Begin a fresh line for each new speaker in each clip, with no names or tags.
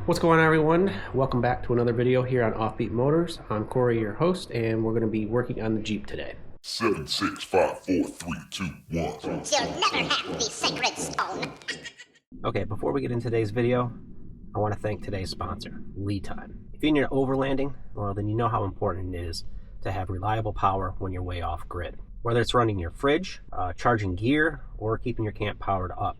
What's going on, everyone? Welcome back to another video here on Offbeat Motors. I'm Corey, your host, and we're going to be working on the Jeep today.
7, 6, 5, 4, 3, 2, 1.
You'll never have the sacred stone.
Okay, before we get into today's video, I want to thank today's sponsor, LiTime. If you're in overlanding, well, then you know how important it is to have reliable power when you're way off grid. Whether it's running your fridge, charging gear, or keeping your camp powered up,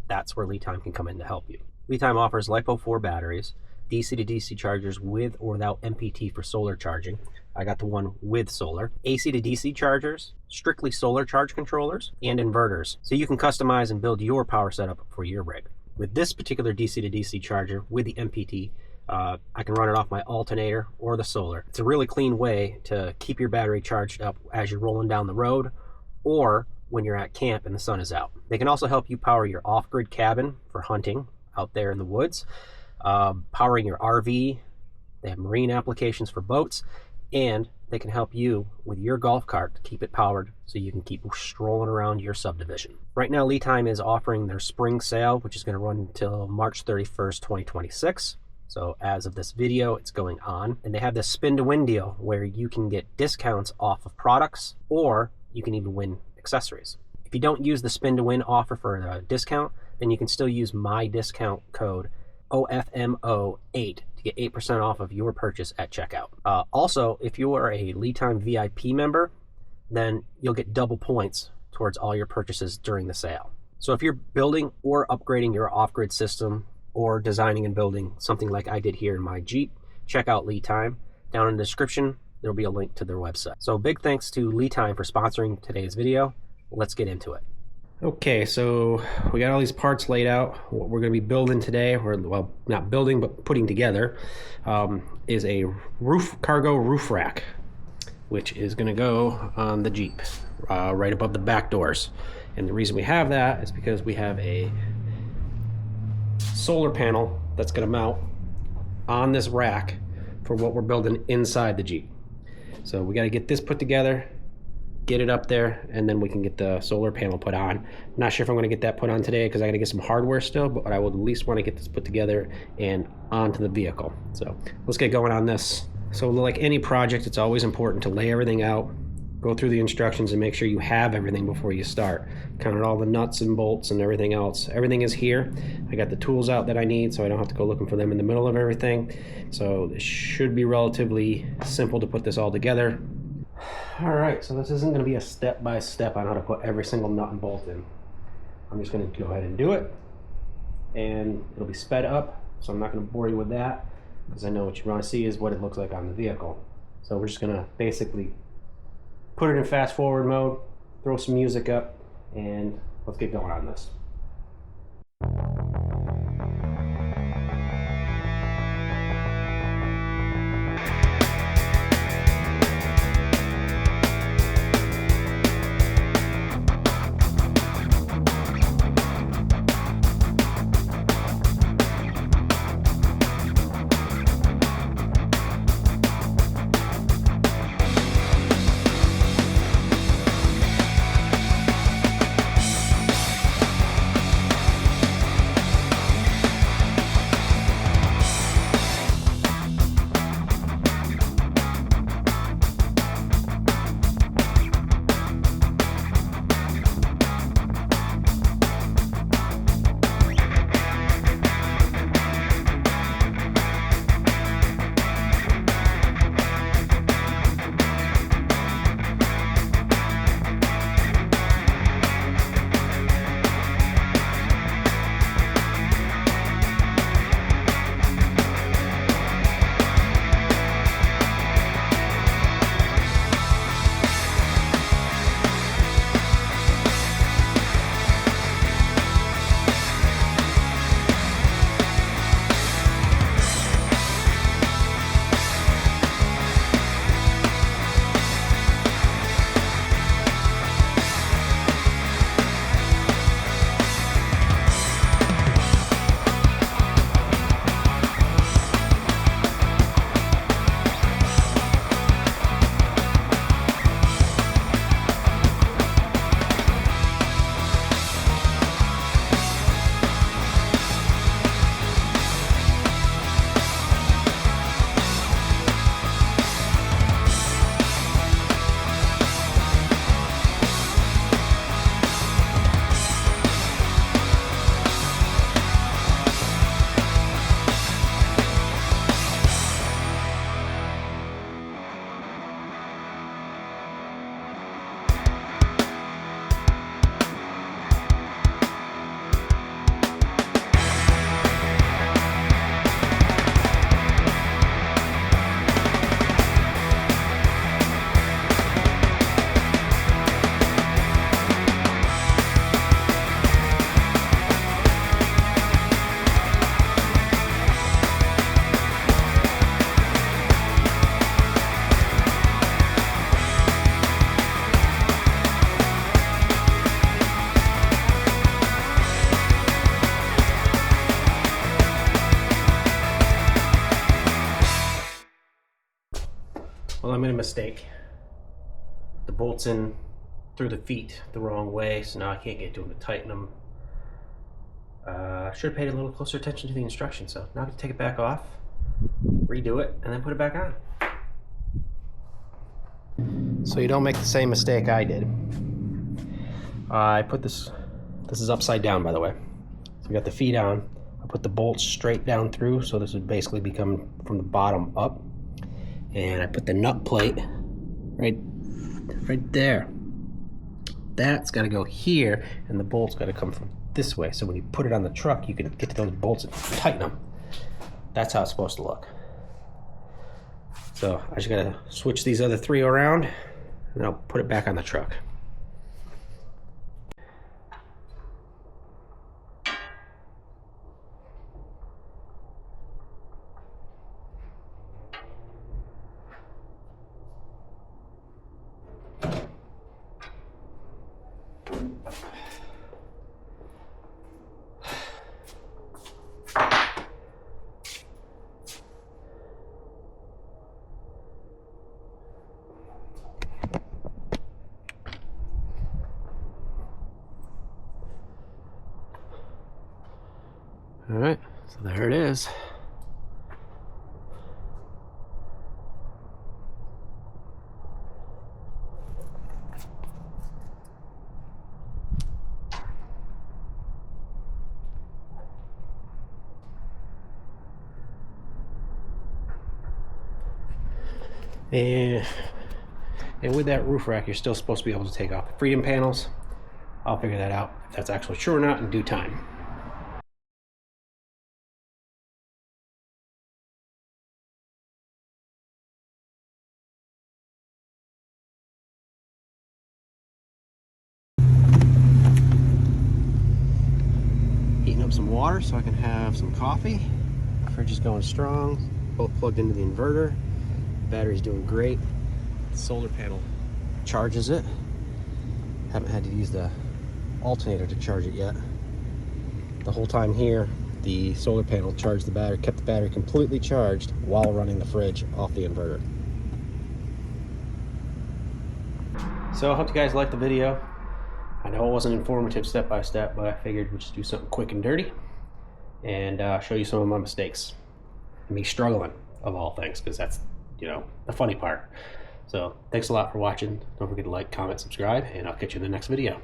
that's where LiTime can come in to help you. LiTime offers LiPo4 batteries, DC to DC chargers with or without MPPT for solar charging. I got the one with solar. AC to DC chargers, strictly solar charge controllers, and inverters, so you can customize and build your power setup for your rig. With this particular DC to DC charger with the MPPT, I can run it off my alternator or the solar. It's a really clean way to keep your battery charged up as you're rolling down the road or when you're at camp and the sun is out. They can also help you power your off-grid cabin for hunting out there in the woods, powering your RV. They have marine applications for boats, and they can help you with your golf cart to keep it powered so you can keep strolling around your subdivision. Right now, LiTime is offering their spring sale, which is going to run until March 31st, 2026. So as of this video, it's going on. And they have this spin to win deal where you can get discounts off of products, or you can even win accessories. If you don't use the spin to win offer for a discount, then you can still use my discount code OFMO8 to get 8% off of your purchase at checkout. Also, if you are a LiTime VIP member, then you'll get double points towards all your purchases during the sale. So if you're building or upgrading your off-grid system, or designing and building something like I did here in my Jeep, check out LiTime. Down in the description, there'll be a link to their website. So big thanks to LiTime for sponsoring today's video. Let's get into it. Okay, so we got all these parts laid out. What we're going to be building today, or well, not building, but putting together, is a cargo roof rack, which is going to go on the Jeep, right above the back doors. And the reason we have that is because we have a solar panel that's going to mount on this rack for what we're building inside the Jeep. So we got to get this put together, get it up there, and then we can get the solar panel put on. I'm not sure if I'm going to get that put on today because I got to get some hardware still, but I would at least want to get this put together and onto the vehicle. So let's get going on this. So like any project, it's always important to lay everything out, go through the instructions, and make sure you have everything before you start. Count all the nuts and bolts and everything else. Everything is here. I got the tools out that I need, so I don't have to go looking for them in the middle of everything. So it should be relatively simple to put this all together. All right, so this isn't going to be a step-by-step on how to put every single nut and bolt in. I'm just going to go ahead and do it, and it'll be sped up, so I'm not going to bore you with that, because I know what you want to see is what it looks like on the vehicle. So we're just going to basically put it in fast forward mode, throw some music up, and let's get going on this. Well, I made a mistake. The bolt's in through the feet the wrong way, so now I can't get to them to tighten them. Should have paid a little closer attention to the instructions, so now I can take it back off, redo it, and then put it back on. So you don't make the same mistake I did. I put this is upside down, by the way. So we got the feet on. I put the bolts straight down through, so this would basically become from the bottom up. And I put the nut plate right there. That's got to go here, and the bolt's got to come from this way. So when you put it on the truck, you can get to those bolts and tighten them. That's how it's supposed to look. So I just got to switch these other three around, and I'll put it back on the truck. All right, so there it is. And with that roof rack, you're still supposed to be able to take off the freedom panels. I'll figure that out if that's actually true or not in due time. Heating up some water so I can have some coffee. The fridge is going strong. Both plugged into the inverter. The battery's doing great. The solar panel charges it. Haven't had to use the alternator to charge it yet. The whole time here, the solar panel charged the battery, kept the battery completely charged while running the fridge off the inverter. So I hope you guys liked the video. I know it wasn't informative step by step, but I figured we'd just do something quick and dirty and show you some of my mistakes. Me struggling, of all things, because that's, you know, the funny part. So thanks a lot for watching. Don't forget to like, comment, subscribe, and I'll catch you in the next video.